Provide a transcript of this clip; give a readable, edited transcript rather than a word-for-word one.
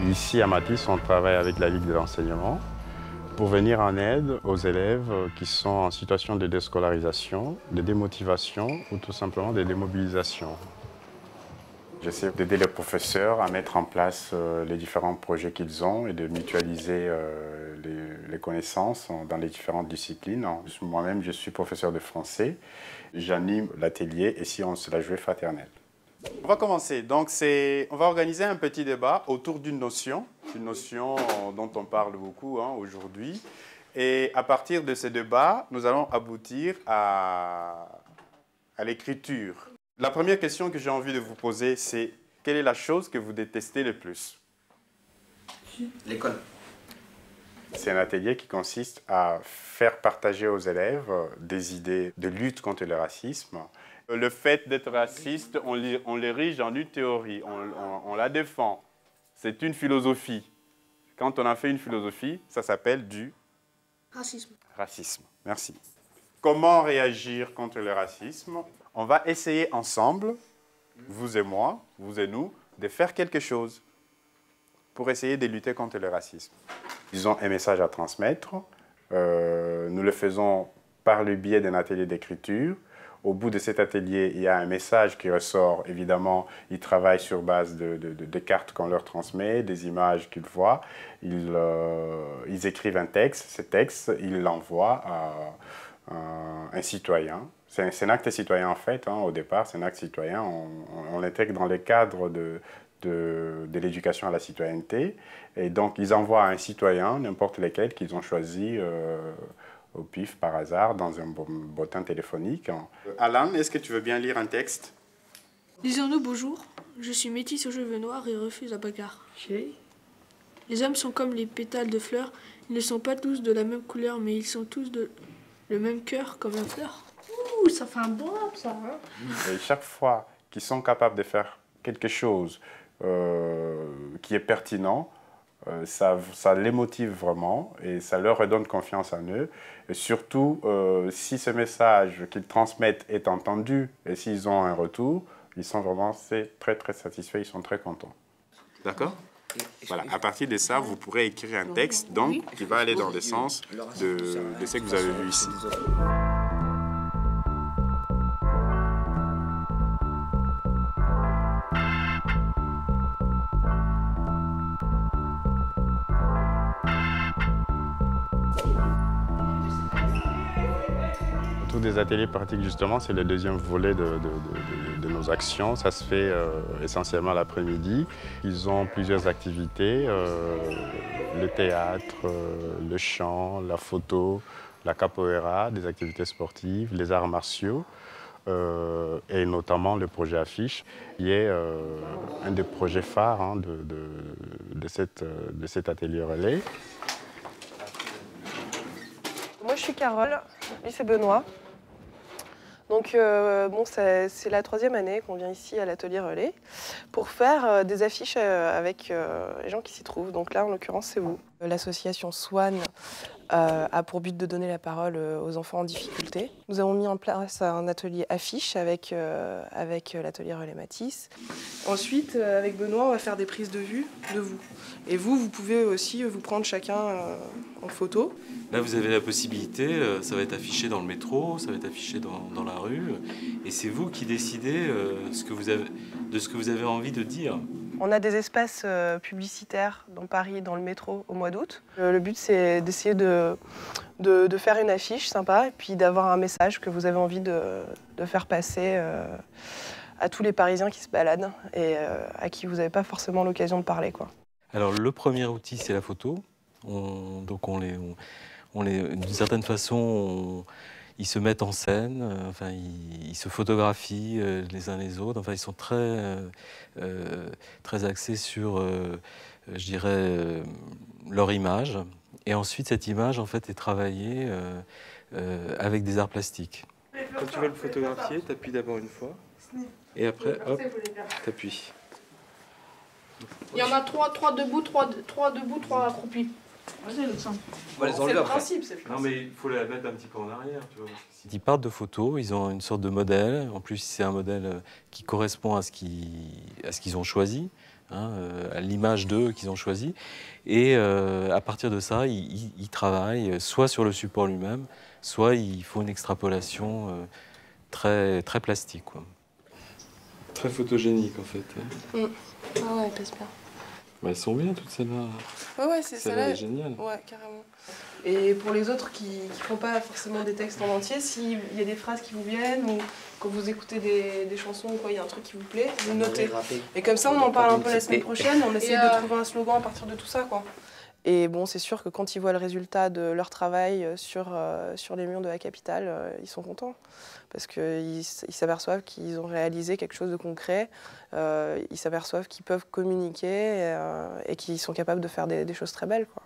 Ici, à Matisse, on travaille avec la Ligue de l'enseignement pour venir en aide aux élèves qui sont en situation de déscolarisation, de démotivation ou tout simplement de démobilisation. J'essaie d'aider les professeurs à mettre en place les différents projets qu'ils ont et de mutualiser les connaissances dans les différentes disciplines. Moi-même, je suis professeur de français. J'anime l'atelier et si on se la jouait fraternelle. On va commencer. Donc, on va organiser un petit débat autour d'une notion dont on parle beaucoup aujourd'hui. Et à partir de ce débat, nous allons aboutir à l'écriture. La première question que j'ai envie de vous poser, c'est quelle est la chose que vous détestez le plus? L'école. C'est un atelier qui consiste à faire partager aux élèves des idées de lutte contre le racisme. Le fait d'être raciste, on l'érige en une théorie, on la défend. C'est une philosophie. Quand on a fait une philosophie, ça s'appelle du racisme. Racisme, merci. Comment réagir contre le racisme? On va essayer ensemble, vous et moi, vous et nous, de faire quelque chose pour essayer de lutter contre le racisme. Ils ont un message à transmettre. Nous le faisons par le biais d'un atelier d'écriture. Au bout de cet atelier, il y a un message qui ressort. Évidemment, ils travaillent sur base de cartes qu'on leur transmet, des images qu'ils voient. Ils écrivent un texte. Ce texte, ils l'envoient à un citoyen. C'est un acte citoyen en fait, au départ, c'est un acte citoyen. On l'intègre dans le cadre de l'éducation à la citoyenneté. Et donc, ils envoient à un citoyen, n'importe lequel, qu'ils ont choisi au pif, par hasard, dans un bottin téléphonique. Alan, est-ce que tu veux bien lire un texte? Disons-nous bonjour, je suis métisse aux cheveux noirs et refuse la bagarre. Les hommes sont comme les pétales de fleurs, ils ne sont pas tous de la même couleur, mais ils sont tous le même cœur comme la fleur. Ouh, ça fait un bon rap, ça. Hein. Et chaque fois qu'ils sont capables de faire quelque chose qui est pertinent, ça les motive vraiment et ça leur redonne confiance en eux. Et surtout, si ce message qu'ils transmettent est entendu et s'ils ont un retour, ils sont vraiment très très satisfaits, ils sont très contents. D'accord? Voilà, à partir de ça, vous pourrez écrire un texte donc, qui va aller dans le sens de ce que vous avez vu ici. Autour des ateliers pratiques, justement, c'est le deuxième volet de nos actions. Ça se fait essentiellement l'après-midi. Ils ont plusieurs activités, le théâtre, le chant, la photo, la capoeira, des activités sportives, les arts martiaux et notamment le projet Affiche, qui est un des projets phares de cet atelier relais. Moi, je suis Carole, lui c'est Benoît. Donc, bon, c'est la 3e année qu'on vient ici à l'atelier relais pour faire des affiches avec les gens qui s'y trouvent. Donc là, en l'occurrence, c'est vous. L'association Swan a pour but de donner la parole aux enfants en difficulté. Nous avons mis en place un atelier affiche avec l'atelier relais Matisse. Ensuite, avec Benoît, on va faire des prises de vue de vous. Et vous pouvez aussi vous prendre chacun en photo. Là, vous avez la possibilité, ça va être affiché dans le métro, ça va être affiché dans la rue, et c'est vous qui décidez de ce que vous avez envie de dire. On a des espaces publicitaires dans Paris, dans le métro, au mois d'août. Le but, c'est d'essayer de faire une affiche sympa et puis d'avoir un message que vous avez envie de faire passer à tous les Parisiens qui se baladent et à qui vous n'avez pas forcément l'occasion de parler, quoi. Alors, le premier outil, c'est la photo. D'une certaine façon, ils se mettent en scène, enfin, ils se photographient les uns les autres. Enfin, ils sont très axés sur, je dirais, leur image. Et ensuite, cette image, en fait, est travaillée avec des arts plastiques. Quand tu veux le photographier, tu appuies d'abord une fois, et après, hop, tu appuies. Il y en a trois debout, trois accroupis. Vas-y, Alexandre. C'est le principe, c'est le principe. Non, mais il faut la mettre un petit peu en arrière, tu vois. Ils partent de photos, ils ont une sorte de modèle. En plus, c'est un modèle qui correspond à ce qu'ils ont choisi. à l'image d'eux qu'ils ont choisi. Et à partir de ça, ils travaillent soit sur le support lui-même, soit il faut une extrapolation très, très plastique, quoi. Très photogénique en fait. Ah ouais, elle pèse bien. Bah, elles sont bien toutes celles-là. Ouais, c'est Celle-là est géniale. Ouais, carrément. Et pour les autres qui ne font pas forcément des textes en entier, s'il y a des phrases qui vous viennent ou quand vous écoutez des chansons ou quoi, il y a un truc qui vous plaît, vous le notez. Et comme ça, on en parle un peu la semaine prochaine, on essaie de trouver un slogan à partir de tout ça, quoi. Et bon, c'est sûr que quand ils voient le résultat de leur travail sur les murs de la capitale, ils sont contents. Parce qu'ils s'aperçoivent qu'ils ont réalisé quelque chose de concret, ils s'aperçoivent qu'ils peuvent communiquer et qu'ils sont capables de faire des choses très belles, quoi.